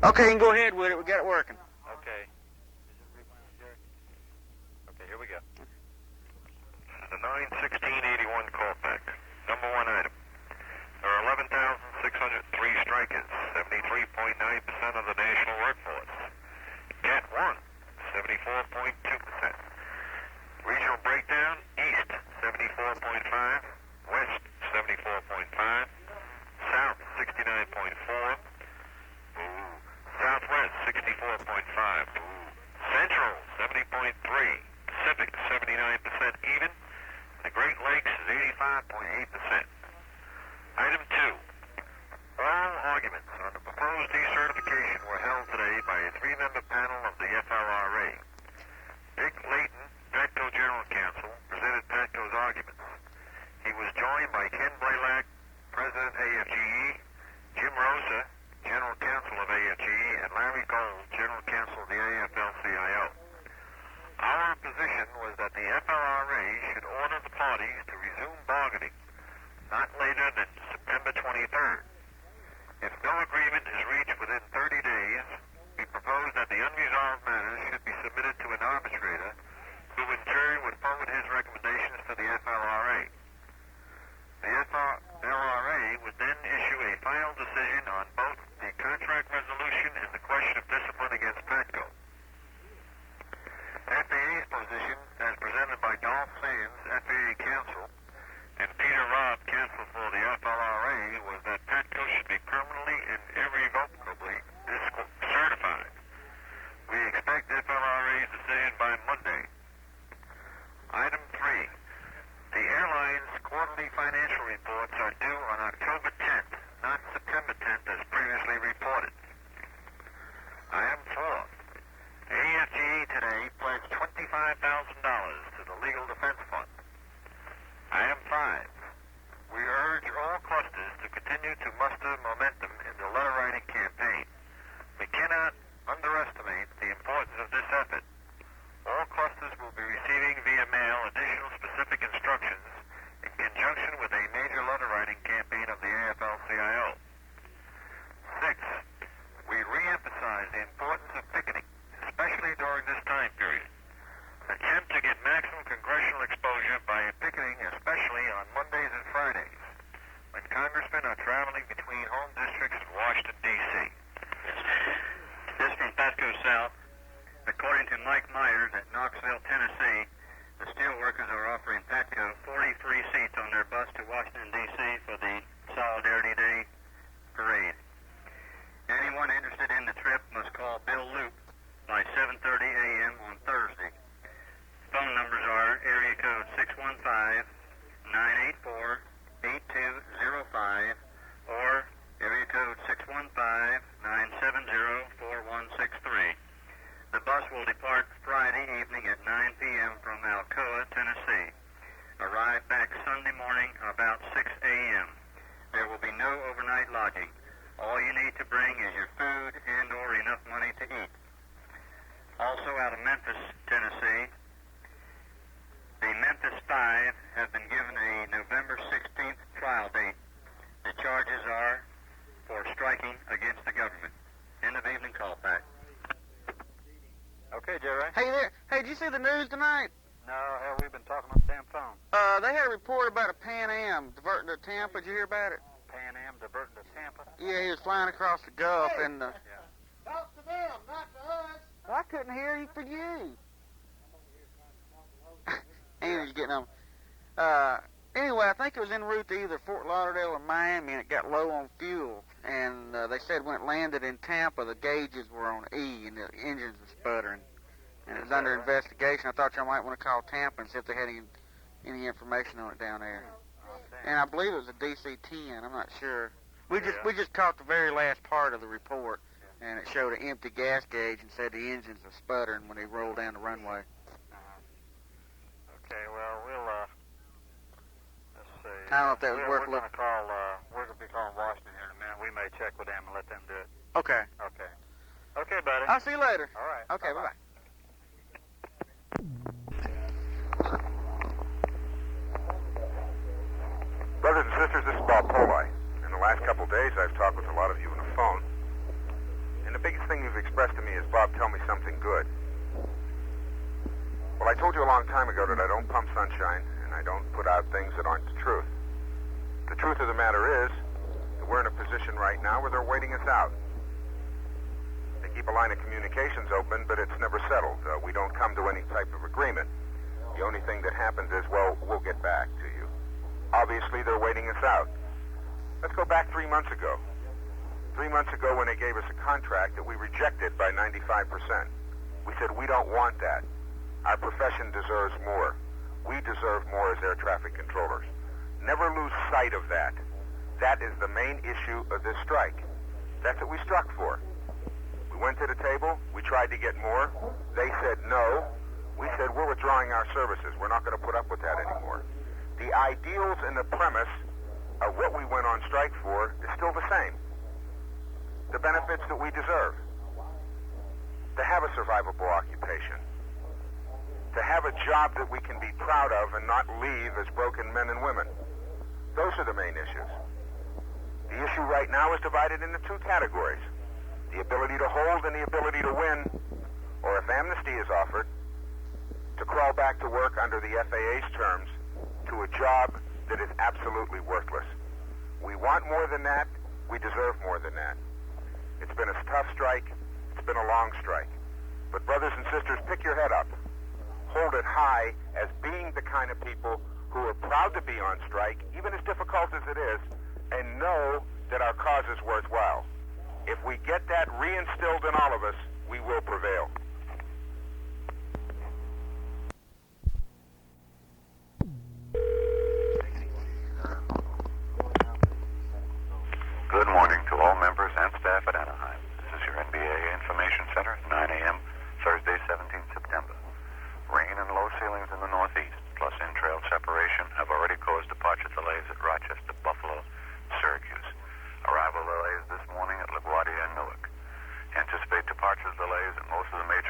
Okay, you can go ahead with it. We got it working. Okay. Okay, here we go. The 9/16/81 call back. Number one item. There are 11,603 strikers, 73.9% of the national workforce. Cat 1, 74.2%. Regional breakdown, East, 74.5, West, 74.5, South, 69.4, Southwest, 64.5, Central, 70.3, Pacific, 79% even, the Great Lakes is 85.8%. Item 2. All arguments on the proposed decertification were held today by a three-member panel of the FLRA. Dick Layton, PACCO General Counsel, presented PACCO's arguments. He was joined by Ken Blaylock, President AFGE, Jim Rosa, General Counsel of AFGE, and Larry Gold, General Counsel of the AFL-CIO. Our position was that the FLRA should order the parties to resume bargaining not later than September 23rd. If no agreement is reached within 30 days, we propose that the unresolved matters should be submitted to an arbitrator who in turn would forward his recommendations to the FLRA. The FLRA would then issue a final decision on both the contract resolution and the question of discipline against PACCO. FAA's position, as presented by Dolph Sands, FAA counsel, and Peter Robb, counsel for the FLRA, was that PACCO should be permanently and irrevocably certified. We expect FLRA's decision by Monday. Item 3. The airline's quarterly financial reports are due on October 10th, not September 10th as previously reported. Item 4. AFGE today pledged $25,000 to the Legal Defense Fund. Item 5. We urge all clusters to continue to muster momentum in the letter-writing campaign. We cannot underestimate the importance of this effort. All clusters will be receiving via mail additional specific instructions in conjunction with a major letter-writing campaign of the AFL-CIO. 6. We re-emphasize the importance of picketing, especially during this time period. Attempt to get maximum congressional exposure by picketing, especially on Mondays and Fridays, when congressmen are traveling between home districts in Washington, D.C. This from Pasco South. According to Mike Myers at Knoxville, Tennessee, the steelworkers are offering PACCO 43 seats on their bus to Washington, D.C. for the Solidarity Day parade. Anyone interested in the trip must call Bill Loop by 7:30 a.m. on Thursday. Phone numbers are area code 615-984-8205 or area code 615-970-4163. The bus will depart Friday evening at 9 p.m. from Alcoa, Tennessee. Arrive back Sunday morning about 6 a.m. There will be no overnight lodging. All you need to bring is your food and or enough money to eat. Also out of Memphis, Tennessee, the Memphis 5 have been given a November 16th trial date. The charges are for striking against the government. End of evening call back. Okay, Jerry. Hey there. Hey, did you see the news tonight? No, hell, we've been talking on the damn phone. They had a report about a Pan Am diverting to Tampa. Did you hear about it? Pan Am diverting to Tampa? Yeah, he was flying across the Gulf and... Yeah. Talk to them, not to us. Well, I couldn't hear you for you. Andrew's getting on. Anyway, I think it was en route to either Fort Lauderdale or Miami, and it got low on fuel. And they said when it landed in Tampa, the gauges were on E, and the engines were sputtering. And it was under investigation. I thought y'all might want to call Tampa and see if they had any information on it down there. And I believe it was a DC-10. I'm not sure. We just caught the very last part of the report, and it showed an empty gas gauge and said the engines were sputtering when they rolled down the runway. Okay, well, let's see. I don't know if that was worth looking. We're going to be calling Washington here in a minute. We may check with them and let them do it. Okay. Okay. Okay, buddy. I'll see you later. All right. Okay, bye-bye. Brothers and sisters, this is Bob Poli. In the last couple of days, I've talked with a lot of you on the phone. And the big is Bob tell me something good. Well, I told you a long time ago that I don't pump sunshine, and I don't put out things that aren't the truth. The truth of the matter is that we're in a position right now where they're waiting us out. They keep a line of communications open, but it's never settled. We don't come to any type of agreement. The only thing that happens is, well, we'll get back to you. Obviously, they're waiting us out. Let's go back 3 months ago. 3 months ago when they gave us a contract that we rejected by 95%. We said, we don't want that. Our profession deserves more. We deserve more as air traffic controllers. Never lose sight of that. That is the main issue of this strike. That's what we struck for. We went to the table. We tried to get more. They said no. We said, we're withdrawing our services. We're not going to put up with that anymore. The ideals and the premise of what we went on strike for is still the same. The benefits that we deserve. To have a survivable occupation. To have a job that we can be proud of and not leave as broken men and women. Those are the main issues. The issue right now is divided into two categories. The ability to hold and the ability to win, or if amnesty is offered, to crawl back to work under the FAA's terms to a job that is absolutely worthless. We want more than that. We deserve more than that. It's been a tough strike. It's been a long strike. But brothers and sisters, pick your head up. Hold it high as being the kind of people who are proud to be on strike, even as difficult as it is, and know that our cause is worthwhile. If we get that reinstilled in all of us, we will prevail. Good morning to all members and staff at Anaheim. This is your NBA Information Center, 9 a.m., Thursday, 17th September. Rain and low ceilings in the northeast, plus in-trail separation, have already caused departure delays at Rochester, Buffalo, Syracuse. Arrival delays this morning at LaGuardia and Newark. Anticipate departure delays at most of the major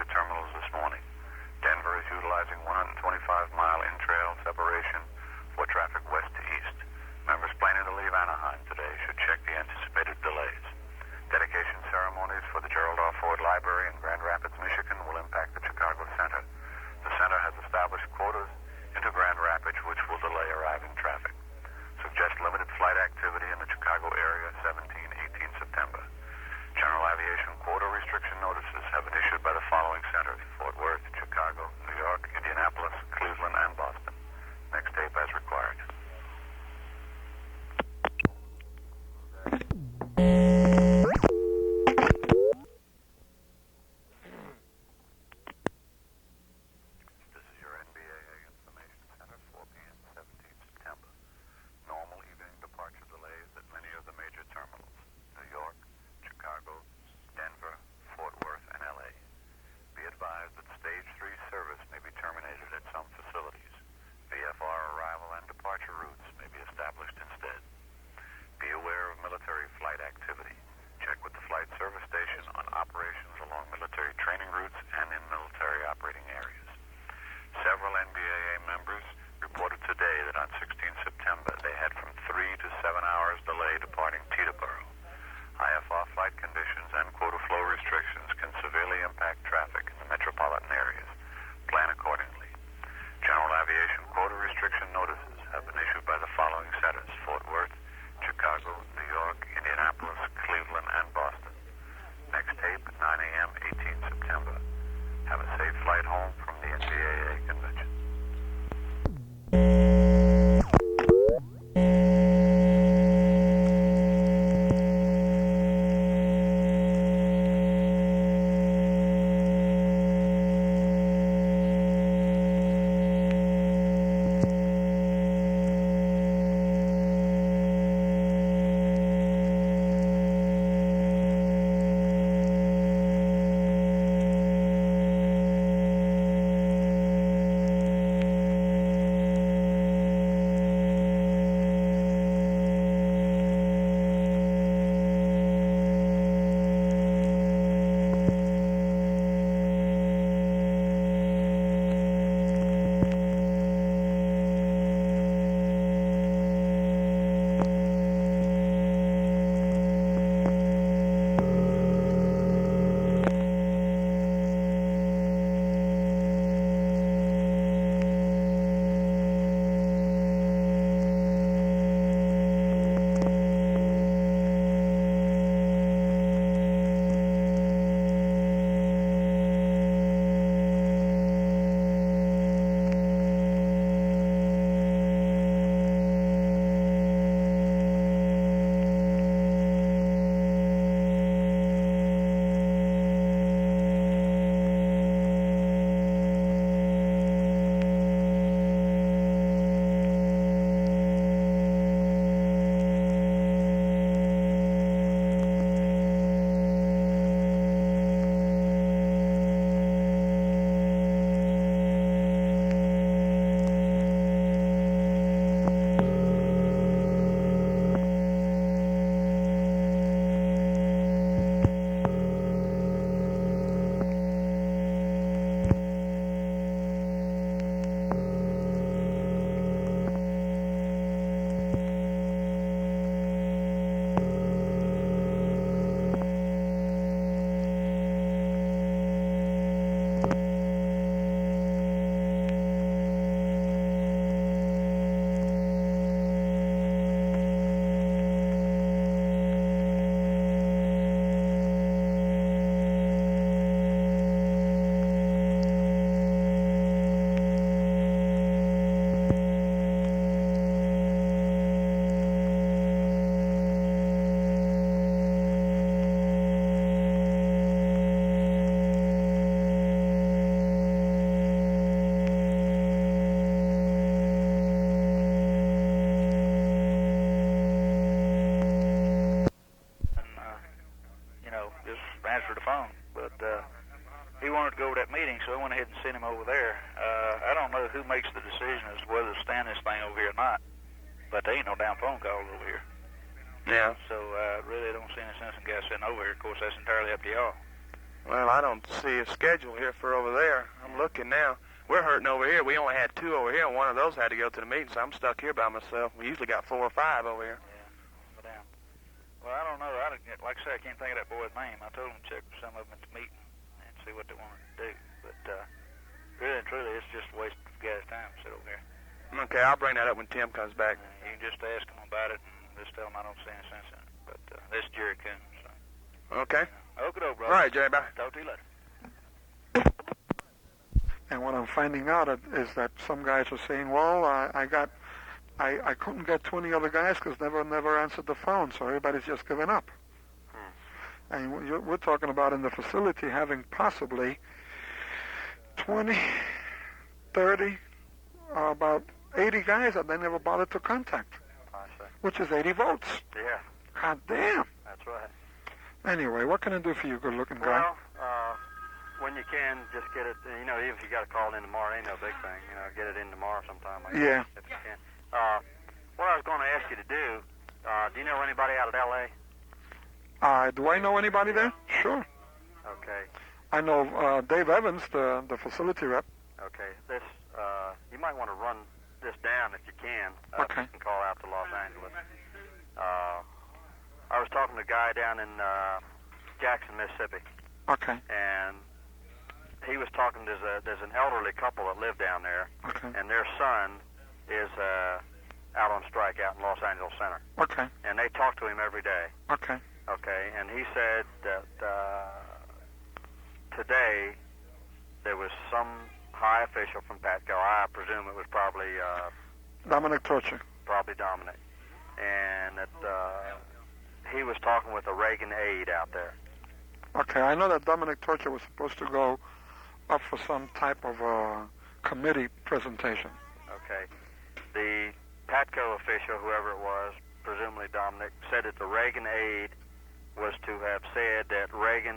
so I went ahead and sent him over there. I don't know who makes the decision as to whether to stand this thing over here or not, but there ain't no damn phone calls over here. Yeah. So really I don't see any sense in guys sitting over here. Of course, that's entirely up to y'all. Well, I don't see a schedule here for over there. I'm looking now. We're hurting over here. We only had 2 over here, and one of those had to go to the meeting, so I'm stuck here by myself. We usually got 4 or 5 over here. Yeah, but damn. Well, I don't know. Like I said, I can't think of that boy's name. I told him to check with some of them at the meeting and see what they wanted to do. But really and truly, it's just a waste of guys' time to sit over here. Okay, I'll bring that up when Tim comes back. You can just ask him about it and just tell him I don't see any sense in it. But this is Jerry Coons. So. Okay. Okay, brother. All right, Jerry, bye. Talk to you later. And what I'm finding out is that some guys are saying, well, I couldn't get 20 other guys because never answered the phone, so everybody's just giving up. And we're talking about in the facility having possibly 20, 30, about 80 guys that they never bothered to contact, which is 80 votes. Yeah. God damn. That's right. Anyway, what can I do for you, good-looking guy? Well, when you can, just get it, even if you got to call it in tomorrow, it ain't no big thing. Get it in tomorrow sometime. Yeah. If you can. What I was going to ask you to do you know anybody out of L.A.? Do I know anybody there? Sure. Okay. I know Dave Evans, the facility rep. Okay. This, you might want to run this down if you can. Okay. You can call out to Los Angeles. I was talking to a guy down in Jackson, Mississippi. Okay. And he was talking, there's an elderly couple that live down there. Okay. And their son is out on strike out in Los Angeles Center. Okay. And they talk to him every day. Okay. Okay. And he said that today there was some high official from PATCO. I presume it was probably Dominic Torture. Probably Dominic. And that he was talking with a Reagan aide out there. Okay, I know that Dominic Torture was supposed to go up for some type of committee presentation. Okay. The PATCO official, whoever it was, presumably Dominic, said that the Reagan aide was to have said that Reagan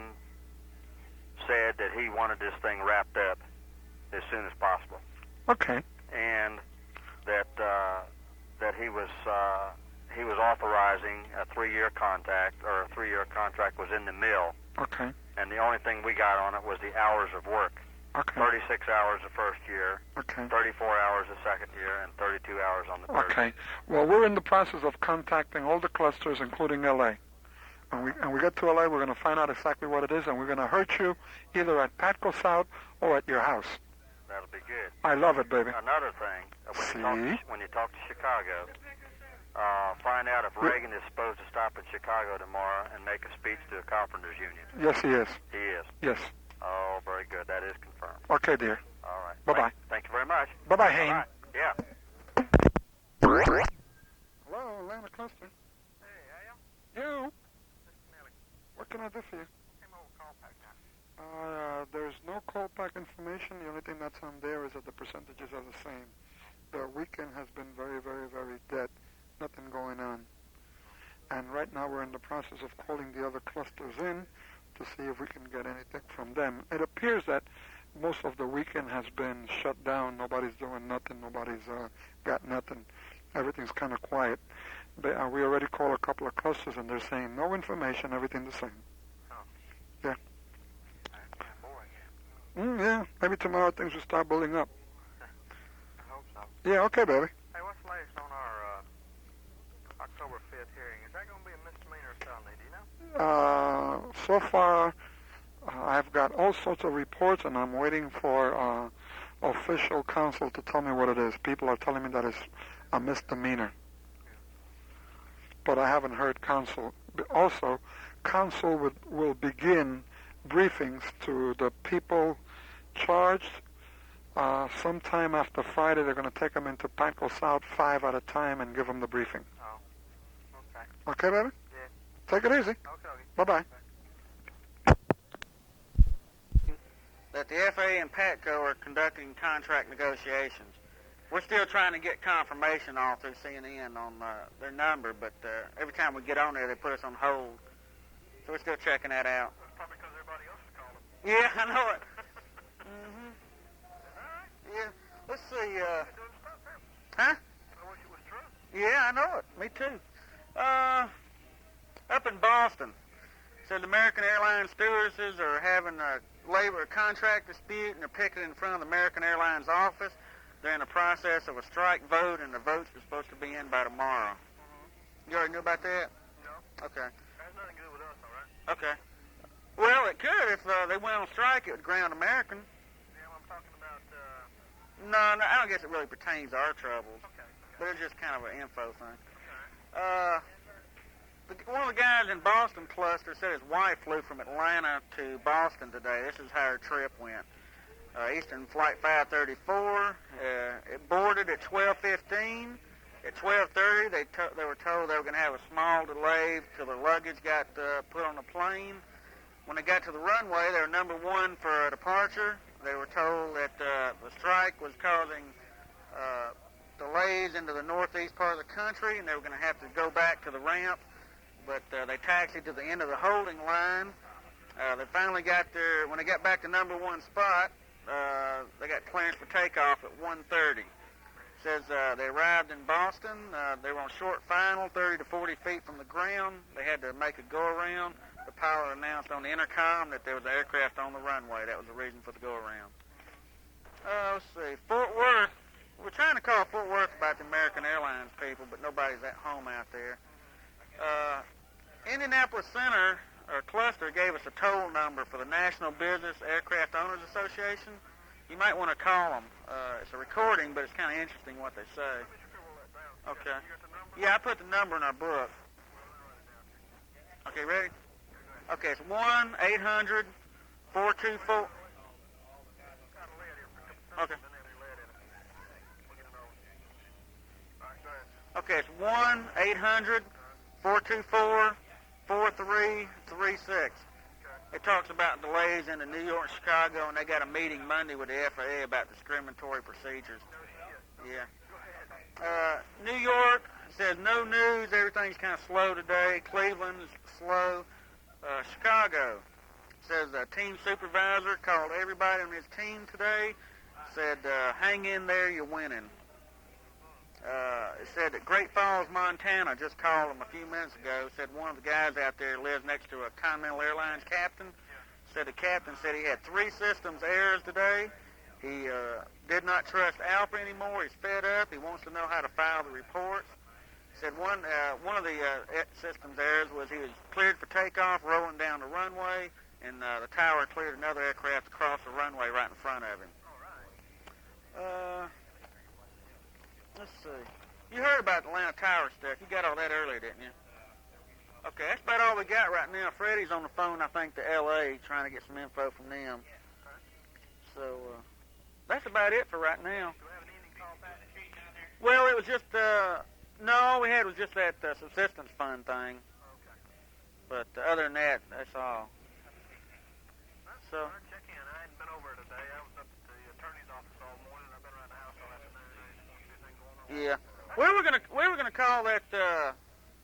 said that he wanted this thing wrapped up as soon as possible. Okay. And that that he was authorizing a 3-year contract, or a 3-year contract was in the mill. Okay. And the only thing we got on it was the hours of work. Okay. 36 hours the first year, okay. 34 hours the second year, and 32 hours on the third. Okay. Well, we're in the process of contacting all the clusters, including L.A. And we get to L.A., we're going to find out exactly what it is, and we're going to hurt you either at PATCO South or at your house. That'll be good. I love it, baby. Another thing, when you talk to Chicago, find out if Reagan is supposed to stop in Chicago tomorrow and make a speech to the Carpenters Union. Yes, he is. He is? Yes. Oh, very good. That is confirmed. Okay, dear. All right. Bye-bye. Thank you very much. Bye-bye, Hayne. Right. Yeah. Hello, Atlanta Cluster. Hey, Al. You? This is Nelly. What can I do for you? Came over call pack now. There's no call pack information. The only thing that's on there is that the percentages are the same. The weekend has been very, very, very dead. Nothing going on. And right now we're in the process of calling the other clusters in to see if we can get anything from them. It appears that most of the weekend has been shut down. Nobody's doing nothing. Nobody's got nothing. Everything's kind of quiet. But, we already called a couple of clusters, and they're saying no information, everything the same. Oh. Yeah. That's kind of boring. Yeah. Maybe tomorrow things will start building up. I hope so. Yeah, okay, baby. Hey, what's the latest on our October 5th hearing? Is that going to be a misdemeanor or felony? Do you know? So far, I've got all sorts of reports, and I'm waiting for official counsel to tell me what it is. People are telling me that it's a misdemeanor. But I haven't heard counsel. Also, counsel will begin briefings to the people charged. Sometime after Friday, they're going to take them into PATCO South 5 at a time and give them the briefing. Oh. Okay. Okay, baby? Yeah. Take it easy. Okay. Bye-bye. That the FAA and PATCO are conducting contract negotiations. We're still trying to get confirmation all through CNN on their number, but every time we get on there, they put us on hold. So we're still checking that out. That's probably because everybody else is calling. Yeah, I know it. Mm-hmm. let's see. Huh? Yeah, I know it. Me too. Up in Boston, said the American Airlines stewardesses are having a labor contract dispute, and they're picketing in front of the American Airlines office. They're in the process of a strike vote, and the votes are supposed to be in by tomorrow. You already knew about that? No. Okay. That has nothing to do with us, all right? Okay. Well, it could if they went on strike. It would ground American. Yeah, well, I'm talking about, No, I don't guess it really pertains to our troubles. okay. But it's just kind of an info thing. Okay. One of the guys in Boston cluster said his wife flew from Atlanta to Boston today. This is how her trip went. Eastern Flight 534. It boarded at 12:15. At 12:30, they were told they were going to have a small delay till their luggage got put on the plane. When they got to the runway, they were number one for a departure. They were told that the strike was causing delays into the northeast part of the country, and they were going to have to go back to the ramp. But they taxied to the end of the holding line. They finally got there. When they got back to number one spot, they got clearance for takeoff at 1:30. Says they arrived in Boston. They were on short final, 30 to 40 feet from the ground. They had to make a go-around. The pilot announced on the intercom that there was an aircraft on the runway. That was the reason for the go-around. Let's see. Fort Worth. We're trying to call Fort Worth about the American Airlines people, but nobody's at home out there. Indianapolis Center, or cluster, gave us a toll number for the National Business Aircraft Owners Association. You might want to call them. It's a recording, but it's kind of interesting what they say. Okay. Yeah, I put the number in our book. Okay, ready? Okay, it's 1-800-424. Okay. Okay, it's 1-800-424-4336. It talks about delays in New York and Chicago, and they got a meeting Monday with the FAA about discriminatory procedures. Yeah. New York says no news. Everything's kind of slow today. Cleveland is slow. Chicago says a team supervisor called everybody on his team today. Said, hang in there, you're winning. It said that Great Falls, Montana, just called him a few minutes ago. Said one of the guys out there lives next to a Continental Airlines captain. Said the captain said he had 3 systems errors today. He did not trust Alpha anymore. He's fed up. He wants to know how to file the reports. Said one of the systems errors was he was cleared for takeoff, rolling down the runway, and the tower cleared another aircraft across the runway right in front of him. Let's see. You heard about the Atlanta Tower stuff. You got all that earlier, didn't you? Okay, that's about all we got right now. Freddie's on the phone, I think, to L.A., trying to get some info from them. So, that's about it for right now. Well, it was just, no, all we had was just that subsistence fund thing. But other than that, that's all. So. Check in. I hadn't been over today. I was up at the attorney's office all morning. I've been around the house all afternoon. Anything going on? Yeah. We were gonna call that,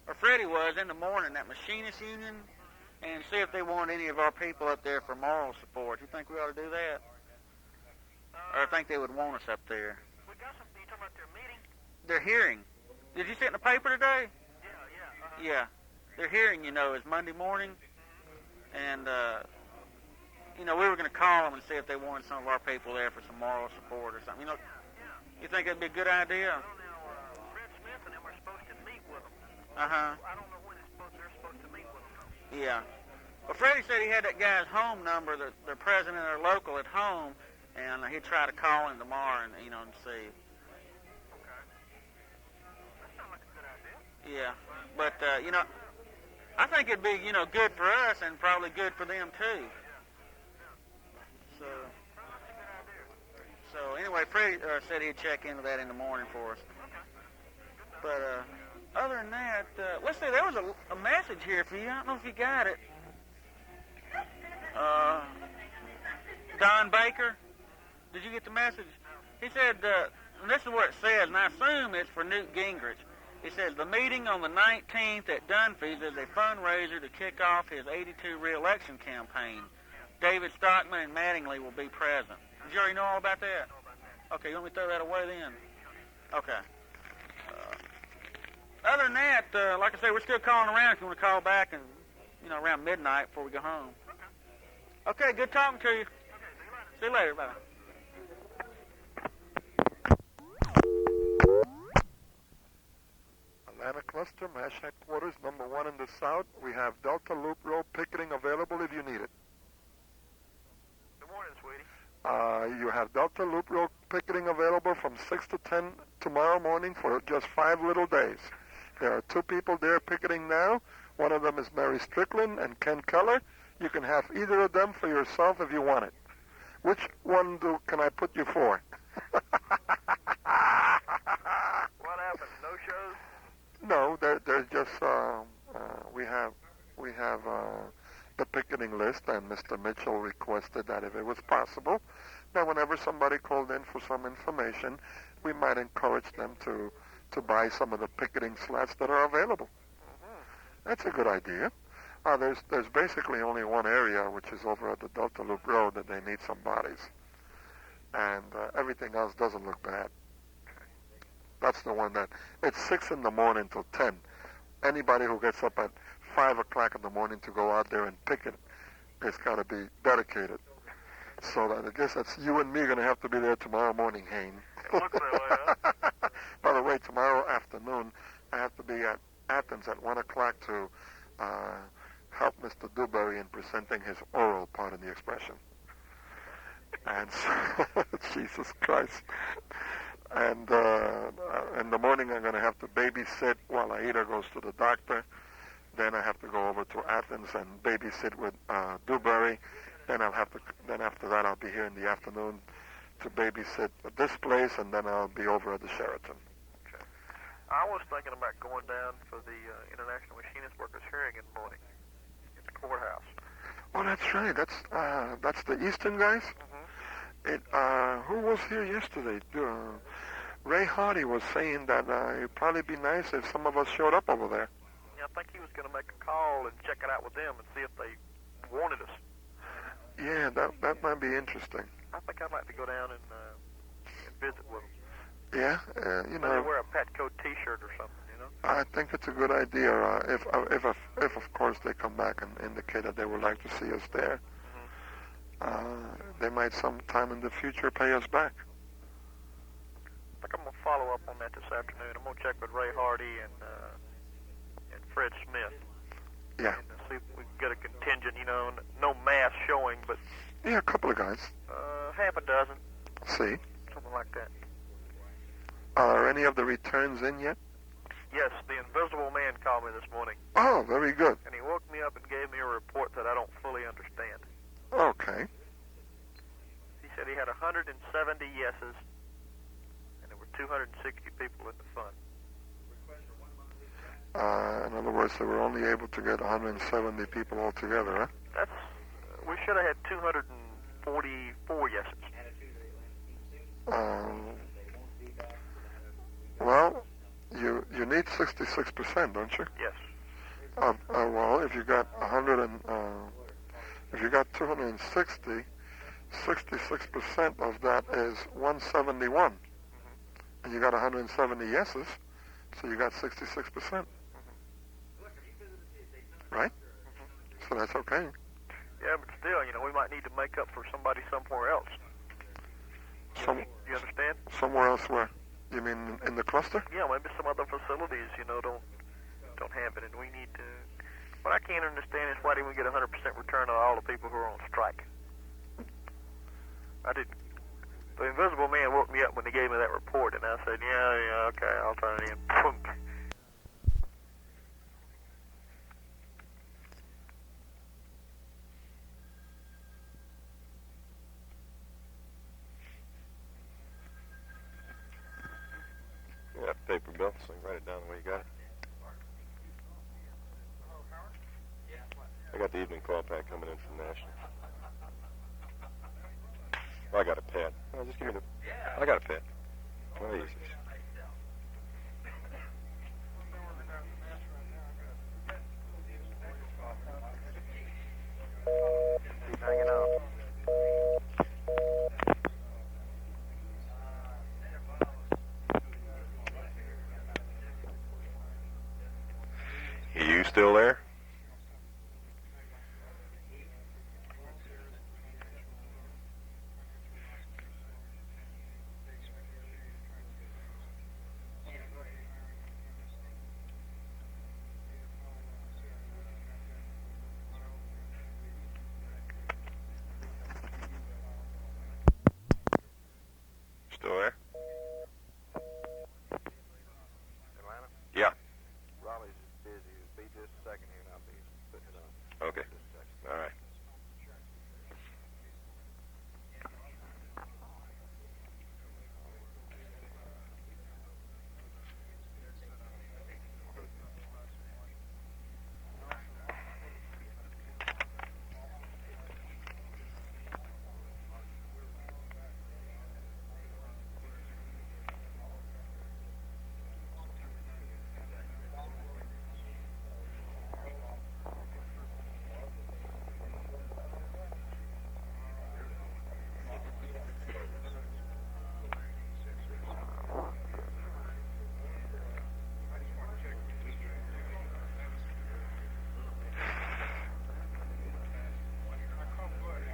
or Freddie was in the morning, that machinist union, and see if they want any of our people up there for moral support. You think we ought to do that? Or I think they would want us up there. We got some. You talking about their meeting? Their hearing. Did you see it in the paper today? Yeah. Yeah. Their hearing, is Monday morning, and we were gonna call them and see if they wanted some of our people there for some moral support or something. You think that'd be a good idea? Fred Smith and them are supposed to meet with them. Uh-huh. I don't know when they're supposed to meet with them. Yeah. Well, Freddie said he had that guy's home number, the president of their local at home, and he'd try to call him tomorrow and, and see. Okay. That sounds like a good idea. Yeah. But, I think it'd be, good for us and probably good for them, too. So anyway, Freddie said he'd check into that in the morning for us. But other than that, let's see, there was a message here for you. I don't know if you got it. Don Baker, did you get the message? He said, and this is what it says, and I assume it's for Newt Gingrich. He says, the meeting on the 19th at Dunphy's is a fundraiser to kick off his 82 re-election campaign. David Stockman and Mattingly will be present. Did you already know all about that? Okay, you want me to throw that away then? Okay. Other than that, like I say, we're still calling around if you want to call back and, around midnight before we go home. Okay, good talking to you. See you later. Bye. Atlanta Cluster, MASH Headquarters, number 1 in the south. We have Delta Loop Road picketing available if you need it. Good morning, sweetie. You have Delta Loop Road picketing available from 6 to 10 tomorrow morning for just 5 little days. There are 2 people there picketing now. One of them is Mary Strickland and Ken Keller. You can have either of them for yourself if you want it. Which one can I put you for? What happened? No shows? No, there's just we have the picketing list, and Mr. Mitchell requested that if it was possible, that whenever somebody called in for some information, we might encourage them to buy some of the picketing slots that are available. That's a good idea. There's basically only one area, which is over at the Delta Loop Road, that they need some bodies, and everything else doesn't look bad. That's the one that it's 6 in the morning till 10. Anybody who gets up at 5 o'clock in the morning to go out there and pick it, it's got to be dedicated. So that I guess that's you and me going to have to be there tomorrow morning, Hayne. It looks that way, huh? By the way, tomorrow afternoon, I have to be at Athens at 1 o'clock to help Mr. Dewberry in presenting his oral part of the expression. And so, Jesus Christ. And in the morning, I'm going to have to babysit while Aida goes to the doctor. Then I have to go over to Athens and babysit with Dewberry. Then after that, I'll be here in the afternoon to babysit at this place, and then I'll be over at the Sheraton. Okay. I was thinking about going down for the International Machinist Workers hearing in the morning at the courthouse. Oh, that's right. That's the Eastern guys. Who was here yesterday? Ray Hardy was saying that it'd probably be nice if some of us showed up over there. Yeah, I think he was going to make a call and check it out with them and see if they wanted us. Yeah, that might be interesting. I think I'd like to go down and visit with them. Yeah, Maybe wear a Petco T-shirt or something, I think it's a good idea. If of course they come back and indicate that they would like to see us there, they might sometime in the future pay us back. I think I'm gonna follow up on that this afternoon. I'm gonna check with Ray Hardy and Fred Smith. Yeah. And see if we can get a contingent. No mass showing, but yeah, a couple of guys. Half a dozen. See. Something like that. Are any of the returns in yet? Yes, the Invisible Man called me this morning. Oh, very good. And he woke me up and gave me a report that I don't fully understand. Okay. He said he had 170 yeses, and there were 260 people in the fund. In other words, they were only able to get 170 people altogether, huh? We should have had 244 yeses. Well, you need 66%, don't you? Yes. Well, if you got 260, 66% of that is 171, and you got 170 yeses, so you got 66%, right? So that's okay. Yeah, but still, we might need to make up for somebody somewhere else. You understand? Somewhere else where? You mean in the cluster? Yeah, maybe some other facilities, don't have it, and we need to. What I can't understand is why didn't we get 100% return on all the people who are on strike? I didn't. The Invisible Man woke me up when he gave me that report, and I said, yeah, okay, I'll turn it in. Punk. You got the paper, Bill, so you can write it down the way you got it. I got the evening call pack coming in from National. Well, I got a pad. Oh, just give me the... I got a pad. Oh, easy. Keep hanging on. you still there? Still there? Atlanta? Yeah. Raleigh's busy. Be just a second here and I'll be putting it on. Okay. Just a second. All right.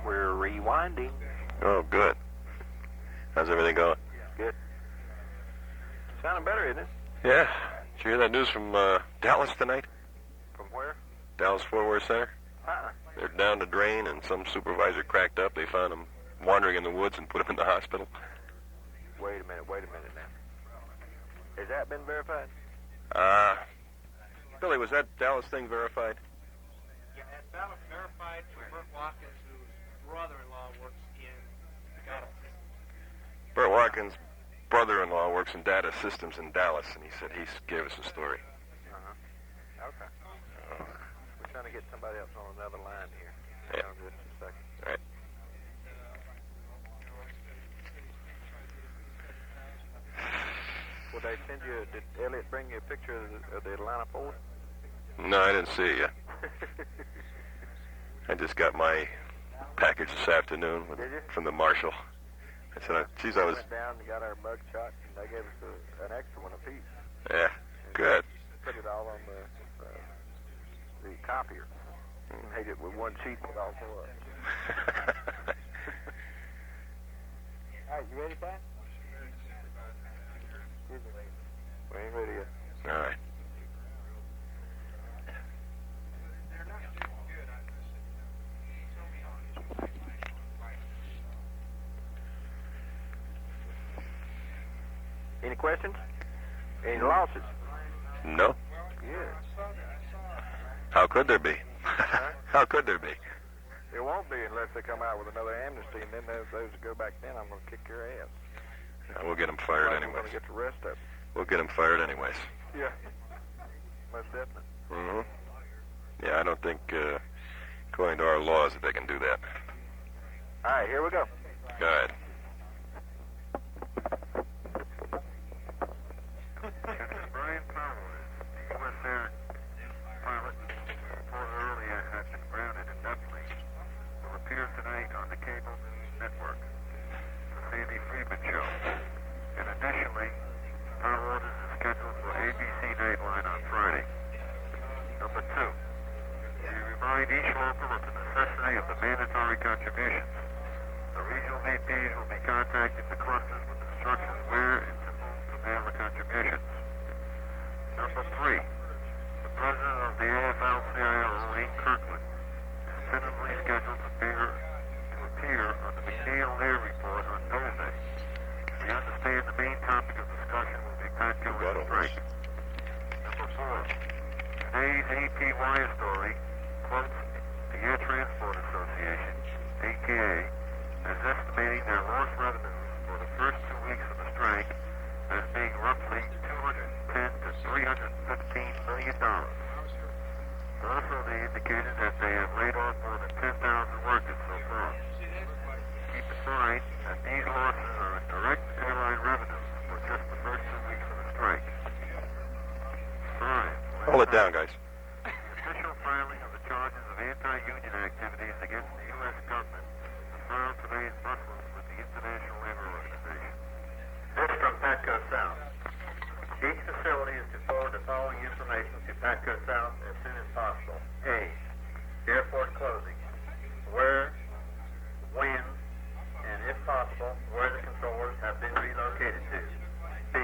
We're rewinding. Oh, good. How's everything going? Good. Sounding better, isn't it? Yeah. Did you hear that news from Dallas tonight? From where? Dallas Fort Worth Center? Uh-uh. They're down the drain, and some supervisor cracked up. They found him wandering in the woods and put him in the hospital. Wait a minute now. Has that been verified? Billy, was that Dallas thing verified? Yeah, and Dallas verified to Bert Watkins, whose brother-in-law works in data systems. Bert Watkins' brother-in-law works in data systems in Dallas, and he said he gave us a story. Uh-huh. Okay. We're trying to get somebody else on another line here. Yeah. Hang on just a second. All right. Well, they send you, did Elliot bring you a picture of the Atlanta Ford? No, I didn't see it yet. I just got my package this afternoon Did you? from the marshal. I said, geez, I was... went down and got our mug shot, and they gave us an extra one apiece. Yeah, good. Put it all on the copier. Made it with one sheet with all four of them. All right, you ready, Pat? We ain't ready yet. All right. Any questions? Any losses? No? Yeah. How could there be? How could there be? There won't be unless they come out with another amnesty, and then those that go back then, I'm going to kick your ass. We'll get them fired Like anyways. We're going to get the rest of them. We'll get them fired anyways. Yeah. Most definitely. Mm-hmm. Yeah, I don't think, according to our laws, that they can do that. All right, here we go. Go ahead. Captain Brian Powell, the U.S. Air pilot reported earlier had been grounded indefinitely, will appear tonight on the cable news network, The Sandy Friedman Show. And additionally, power orders is scheduled for ABC Nightline on Friday. Number 2, we remind each local of the necessity of the mandatory contributions. The regional VPs will be contacting the clusters with instructions where and to whom to mail the contributions. Number 3, the president of the AFL-CIO, Lee Kirkland, is tentatively scheduled to appear on the McNeil-Lear report on Thursday. We understand the main topic of discussion will be PAC and strike. Number 4, today's AP Wire story quotes the Air Transport Association, AKA, as estimating their lost revenues for the first 2 weeks of the strike as being roughly $210 to $315 million. Also, they indicated that they have laid off more than 10,000 workers so far. Keep in mind that these losses are in direct airline revenue for just the first 2 weeks of the strike. 5. Hold it down, guys. The official filing of the charges of anti-union activities against the U.S. government was filed today in Brussels with the International Labor Organization. This from PAC South. Each facility is to forward the following information information to PATCO South as soon as possible. A. Airport closing. Where, when, and if possible, where the controllers have been relocated to. B.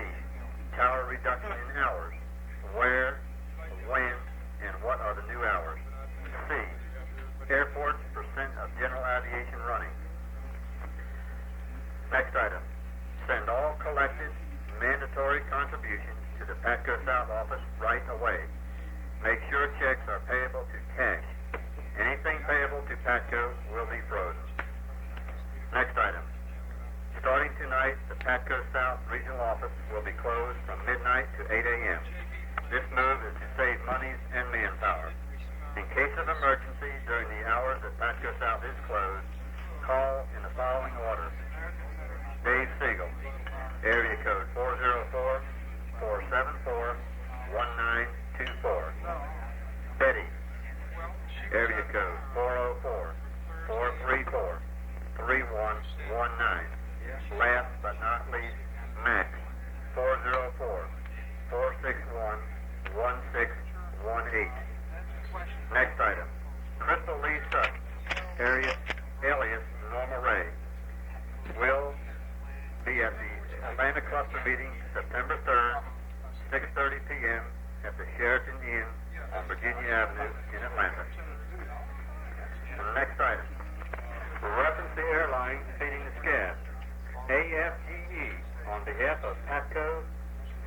Tower reduction in hours. Where, when, and what are the new hours. C. Airport's percent of general aviation running. Next item. Send all collected mandatory contributions to the PATCO South office right away. Make sure checks are payable to cash. Anything payable to PATCO will be frozen. Next item. Starting tonight, the PATCO South Regional Office will be closed from midnight to 8 a.m. This move is to save monies and manpower. In case of emergency during the hours that PATCO South is closed, call in the following order. Dave Siegel, area code 404-474-1924. Betty, area code 404-434-3119. Last but not least, Max, 404-461-1618. Next item, Crystal Lee Sutton, alias Norma Ray, will be at the Atlanta Cluster meeting September 3rd, 6:30 p.m. at the Sheraton Inn on Virginia Avenue in Atlanta. Next item, reference the airline feeding the scab. AFGE, on behalf of PATCO,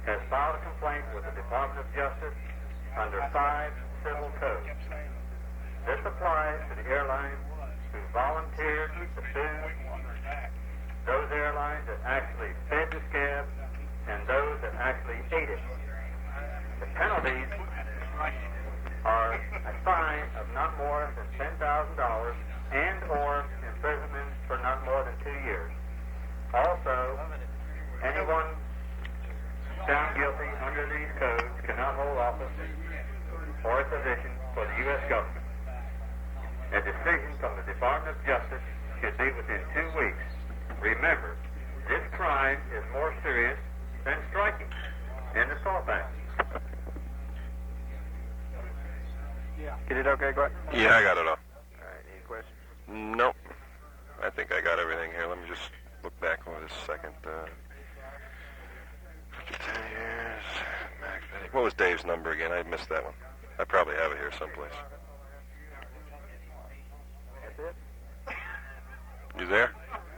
has filed a complaint with the Department of Justice under 5 civil codes. This applies to the airlines who volunteered to food, those airlines that actually fed the scab, and those that actually ate it. The penalties are a fine of not more than $10,000 and or imprisonment for not more than 2 years. Also, anyone found guilty under these codes cannot hold office or a position for the U.S. government. A decision from the Department of Justice should be within 2 weeks. Remember, this crime is more serious than striking and assault act. Get it okay, Glenn? Yeah, I got it all. All right, any questions? Nope. I think I got everything here. Let me just look back over this second. 10 years. What was Dave's number again? I missed that one. I probably have it here someplace. That's it? You there?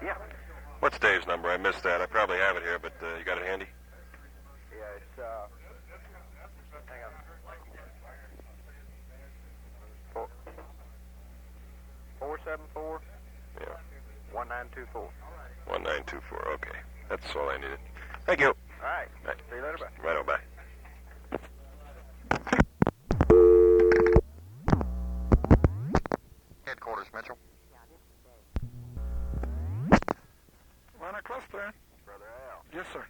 Yeah. What's Dave's number? I missed that. I probably have it here, but you got it handy? Yeah, it's, hang on. 474? Yeah. 1924. 1924. Okay. That's all I needed. Thank you. All right. Bye. See you later. Bye. Right on, bye. Headquarters, Mitchell. Atlanta Cluster. Brother Al, Yes, sir.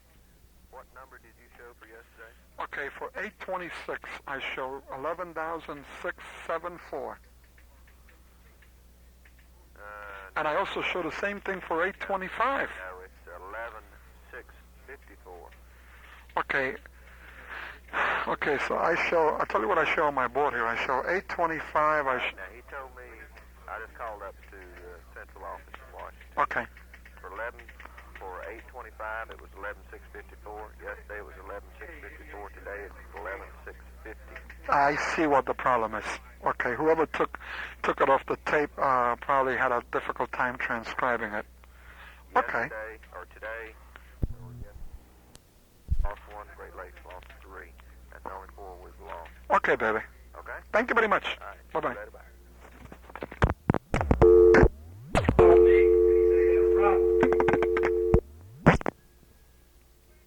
what number did you show for yesterday? Okay, for 826, I show 11,674. And I also show the same thing for 825. No, it's 11,654. Okay. Okay, so I'll tell you what I show on my board here. I show 825. Now, he told me, I just called up to the central office in Washington. Okay. For 825, it was 11,654. Yesterday it was 11,654. Today it's 11,650. I see what the problem is. Okay, whoever took it off the tape probably had a difficult time transcribing it. Okay. Yesterday, or today, lost 1, Great Lakes lost 3. That's the only 4 we've lost. Okay, baby. Okay? Thank you very much. All right. Bye-bye. Later, bye.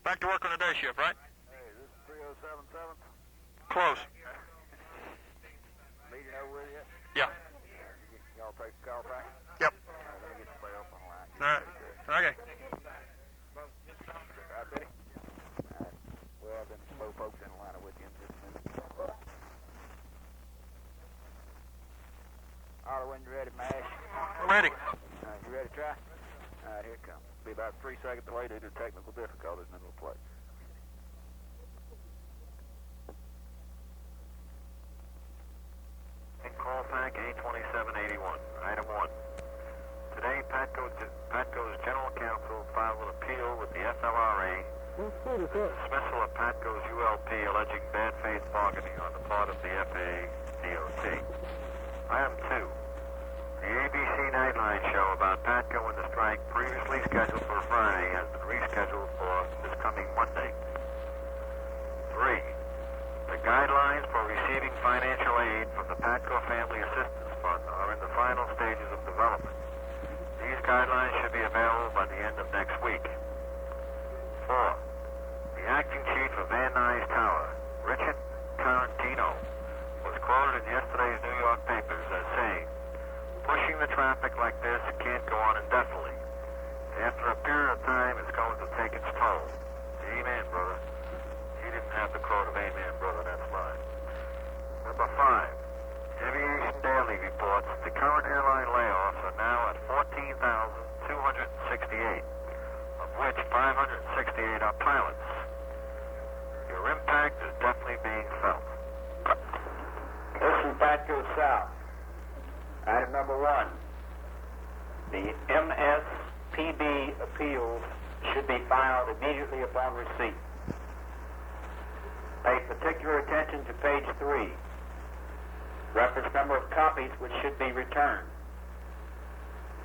Back to work on the day shift, right? Hey, this is 3077. Close. Meeting over with yet? Yeah. Y'all take the call back? Yep. Let me get the play up online. All right. Okay. Right, Betty? All right. Well, I've been slow folks in Atlanta with you in just a minute. All right, when you're ready, Mash. Ready. All right, you ready to try? All right, here it comes. Be about 3 seconds delay due to technical difficulties, and then we'll play. with that? Dismissal of Patco's ULP alleging bad faith bargaining on the part of the FAA DOT. Item 2. The ABC Nightline show about Patco and the strike, previously scheduled for Friday, has been rescheduled for this coming Monday. 3. The guidelines for receiving financial aid from the Patco Family Assistance Fund are in the final stages of development. These guidelines should be available by the end of next week. 4. The acting chief of Van Nuys Tower, Richard Tarantino, was quoted in yesterday's New York papers as saying, "Pushing the traffic like this can't go on indefinitely. After a period of time, it's going to take its toll." Amen, brother. He didn't have the quote of amen, brother. That's mine. Number 5. Aviation Daily reports the current airline layoffs are now at 14,268, of which 568 are pilots. Your impact is definitely being felt. This from Patco South. Item number 1. The MSPB appeals should be filed immediately upon receipt. Pay particular attention to page 3. Reference number of copies which should be returned.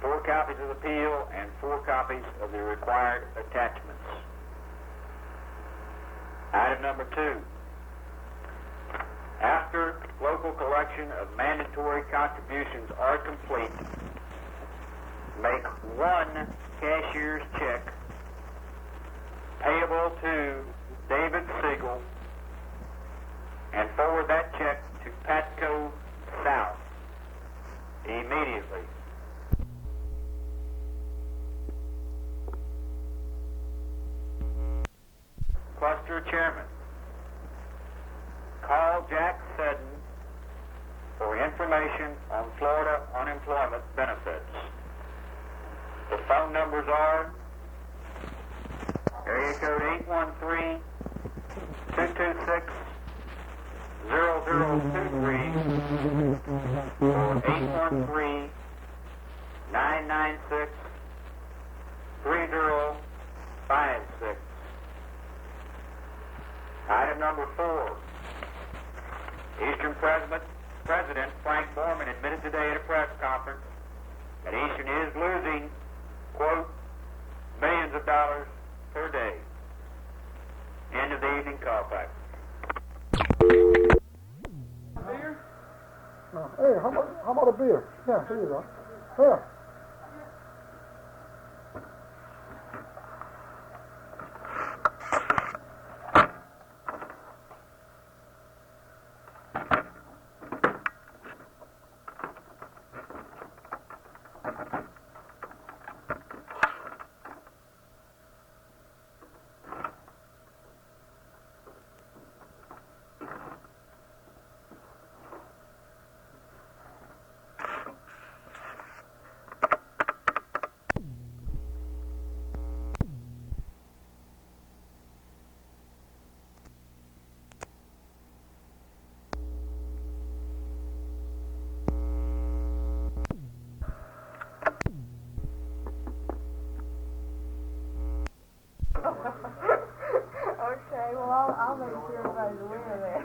4 copies of the appeal and 4 copies of the required attachments. Item number 2. After local collection of mandatory contributions are complete, make 1 cashier's check payable to David Siegel and forward that check to Patco South immediately. Cluster Chairman, call Jack Seddon for information on Florida unemployment benefits. The phone numbers are area code 813-226-0023 or 813-996-3056. Item number 4. Eastern President Frank Borman admitted today at a press conference that Eastern is losing, quote, millions of dollars per day. End of the evening call back. Beer? No. Hey, how about a beer? Yeah, here you go. Here. Okay, well, I'll make sure everybody's aware of that.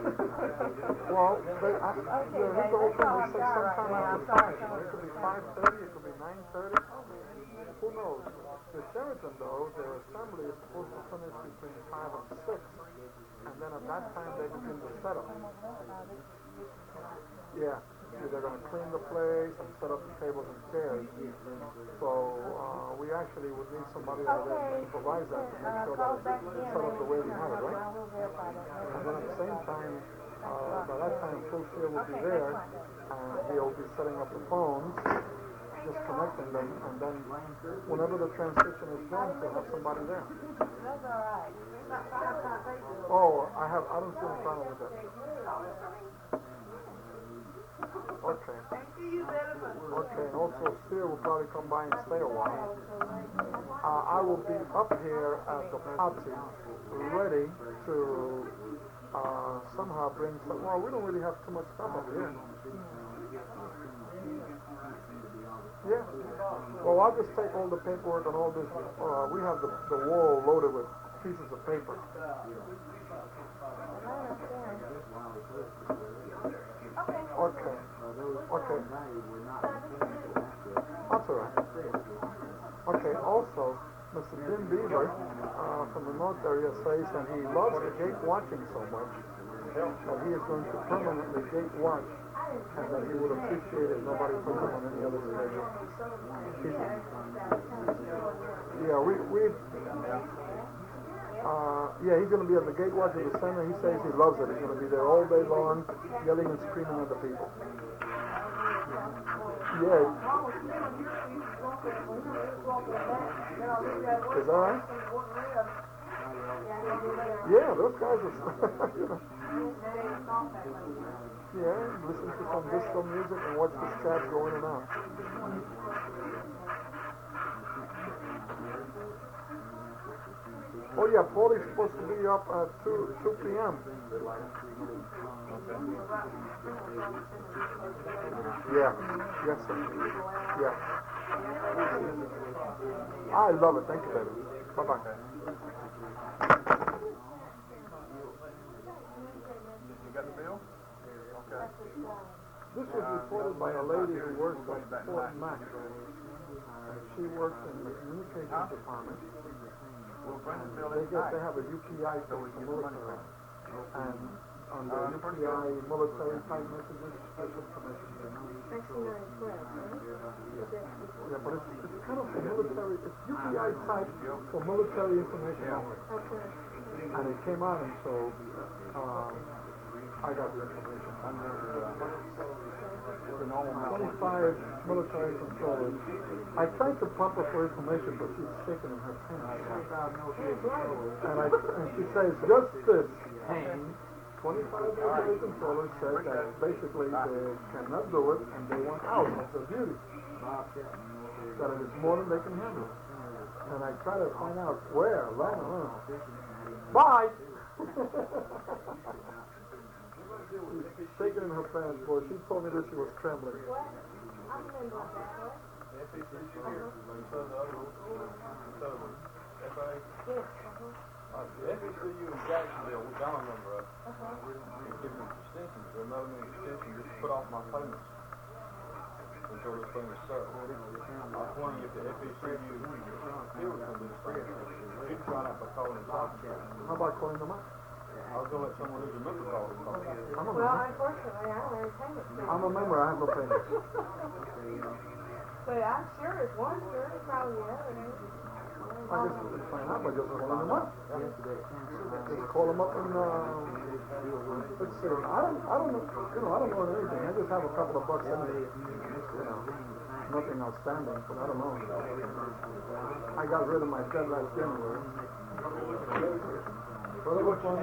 Well, the whole thing we say sometime after 5. It could be 5:30, it could be 9:30. Who knows? The Sheraton, though, their assembly is supposed to finish between 5 and 6. And then at that time, they begin the setup. Yeah. They're going to clean the place and set up the tables and chairs. So we actually would need somebody out there to supervise that to make sure that it's set up the way we have it, right? And then at the same time, by that time, Fulfield will be there, and he'll be setting up the phones, just connecting them, and then whenever the transition is done, he'll have somebody there. That's all right. Oh, I don't see any problem with that. Okay. Okay, and also Steer will probably come by and stay a while. I will be up here at the party, ready to somehow bring some. Well, we don't really have too much stuff up here. Yeah. Well, I'll just take all the paperwork and all this. We have the wall loaded with pieces of paper. Okay. Okay. That's all right. Okay, also, Mr. Jim Beaver from the military says that he loves the gate watching so much that he is going to permanently gate watch, and that he would appreciate if nobody put him on any other schedule. He's going to be at the gate watch of the center. He says he loves it. He's going to be there all day long, yelling and screaming at the people. Yeah. Is that right? Yeah, those guys are, you know. Yeah, listen to some disco music and watch the cats go in and out. Oh yeah, Paulie's supposed to be up at 2 p.m. Yeah, yes sir. Yeah. I love it. Thank you, baby. Bye-bye. You got the bill? Okay. This was reported by a lady who works at Fort Mac. She works in the communications department. They have a UPI for the military. And on the UPI military type messages, there's information there. Yeah, but it's kind of for military, it's UPI type for military information only. And it came out, and so I got the information. Under 25 military controllers. I tried to pump her for information, but she's shaking in her pants. And she says, just this, 25 military controllers said that basically they cannot do it, and they want out of the duty. That it is more than they can handle. And I try to find out where. Bye! She's shaking in her pants, boy. She told me that she was trembling. FECU in Jacksonville, we got a number of giving extensions. There's another extension just put off my payments until this thing is settled. I was wondering if the FECU still was going to do the same. You can try that by calling the top. How about calling them up? I was going to let someone who's a member call them. Unfortunately, I don't have any payments. I'm a member. I have no payments. But I'm sure it's one, sure, it's probably the other. I guess we can find out by just calling them up. Just call them up and let's see. I don't know. You know, I don't know anything. I just have a couple of bucks in it. You know, nothing outstanding, but I don't know. I got rid of my debt last January. But it was fun.